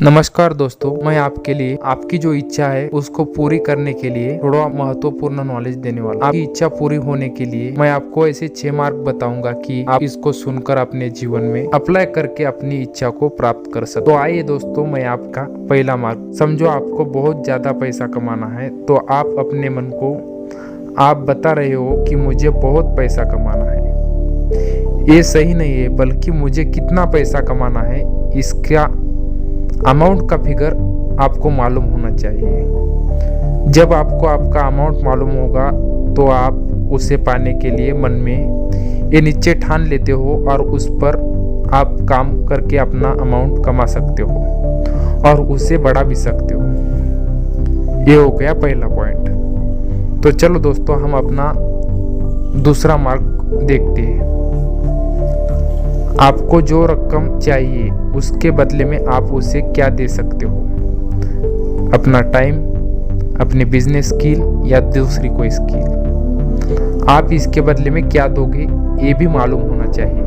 नमस्कार दोस्तों, मैं आपके लिए आपकी जो इच्छा है उसको पूरी करने के लिए थोड़ा महत्वपूर्ण नॉलेज देने वाला। आपकी इच्छा पूरी होने के लिए मैं आपको ऐसे 6 मार्ग बताऊंगा कि आप इसको सुनकर अपने जीवन में अप्लाई करके अपनी इच्छा को प्राप्त कर सकते। तो आइए दोस्तों, मैं आपका पहला मार्ग, समझो आपको बहुत ज्यादा पैसा कमाना है तो आप अपने मन को आप बता रहे हो कि मुझे बहुत पैसा कमाना है। ये सही नहीं है, बल्कि मुझे कितना पैसा कमाना है इसका अमाउंट का फिगर आपको मालूम होना चाहिए। जब आपको आपका अमाउंट मालूम होगा तो आप उसे पाने के लिए मन में ये नीचे ठान लेते हो और उस पर आप काम करके अपना अमाउंट कमा सकते हो और उसे बढ़ा भी सकते हो। ये हो गया पहला पॉइंट। तो चलो दोस्तों, हम अपना दूसरा मार्ग देखते हैं। आपको जो रकम चाहिए उसके बदले में आप उसे क्या दे सकते हो? अपना टाइम, अपने बिजनेस स्किल या दूसरी कोई स्किल। आप इसके बदले में क्या दोगे ये भी मालूम होना चाहिए।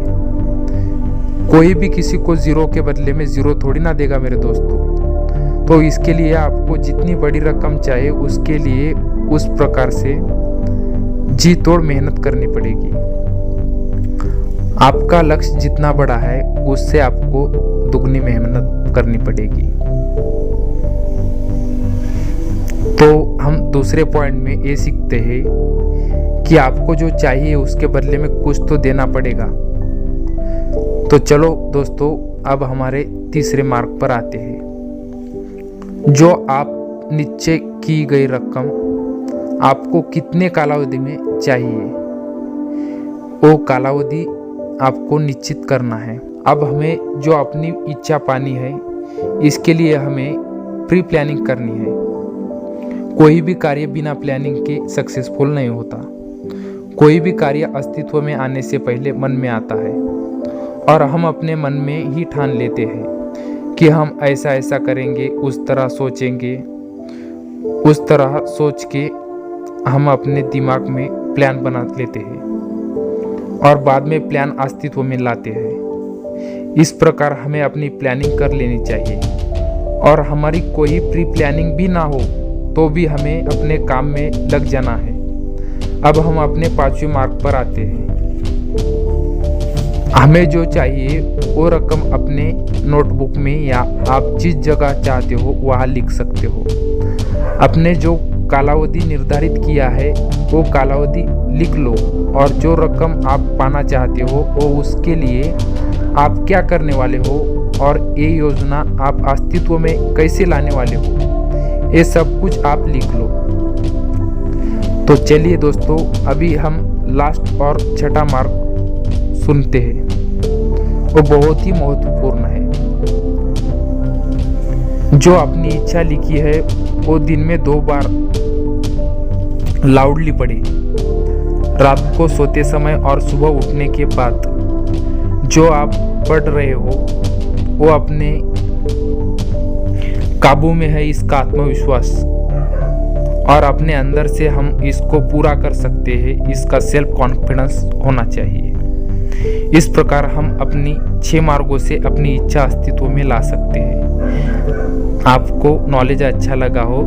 कोई भी किसी को जीरो के बदले में जीरो थोड़ी ना देगा मेरे दोस्तों। तो इसके लिए आपको जितनी बड़ी रकम चाहिए उसके लिए उस प्रकार से जी तोड़ मेहनत करनी पड़ेगी। आपका लक्ष्य जितना बड़ा है उससे आपको दुगनी मेहनत करनी पड़ेगी। तो हम दूसरे पॉइंट में ये सीखते हैं कि आपको जो चाहिए उसके बदले में कुछ तो देना पड़ेगा। तो चलो दोस्तों, अब हमारे तीसरे मार्ग पर आते हैं। जो आप नीचे की गई रकम आपको कितने कालावधि में चाहिए, वो कालावधि आपको निश्चित करना है। अब हमें जो अपनी इच्छा पानी है इसके लिए हमें प्री प्लानिंग करनी है। कोई भी कार्य बिना प्लानिंग के सक्सेसफुल नहीं होता। कोई भी कार्य अस्तित्व में आने से पहले मन में आता है और हम अपने मन में ही ठान लेते हैं कि हम ऐसा ऐसा करेंगे, उस तरह सोचेंगे। उस तरह सोच के हम अपने दिमाग में प्लान बना लेते हैं और बाद में प्लान अस्तित्व में लाते हैं। इस प्रकार हमें अपनी प्लानिंग कर लेनी चाहिए और हमारी कोई प्री प्लानिंग भी ना हो तो भी हमें अपने काम में लग जाना है। अब हम अपने 5वें मार्ग पर आते हैं। हमें जो चाहिए वो रकम अपने नोटबुक में या आप जिस जगह चाहते हो वहाँ लिख सकते हो। अपने जो कालावधि निर्धारित किया है वो कालावधि लिख लो और जो रकम आप पाना चाहते हो वो उसके लिए आप क्या करने वाले हो और ये योजना आप अस्तित्व में कैसे लाने वाले हो, ये सब कुछ आप लिख लो। तो चलिए दोस्तों, अभी हम लास्ट और छठा मार्ग सुनते हैं। वो बहुत ही महत्वपूर्ण है। जो अपनी इच्छा लिखी है वो दिन में 2 बार लाउडली पढ़े, रात को सोते समय और सुबह उठने के बाद। जो आप पढ़ रहे हो वो अपने काबू में है, इसका आत्मविश्वास, और अपने अंदर से हम इसको पूरा कर सकते हैं, इसका सेल्फ कॉन्फिडेंस होना चाहिए। इस प्रकार हम अपनी 6 मार्गों से अपनी इच्छा अस्तित्व में ला सकते हैं। आपको नॉलेज अच्छा लगा हो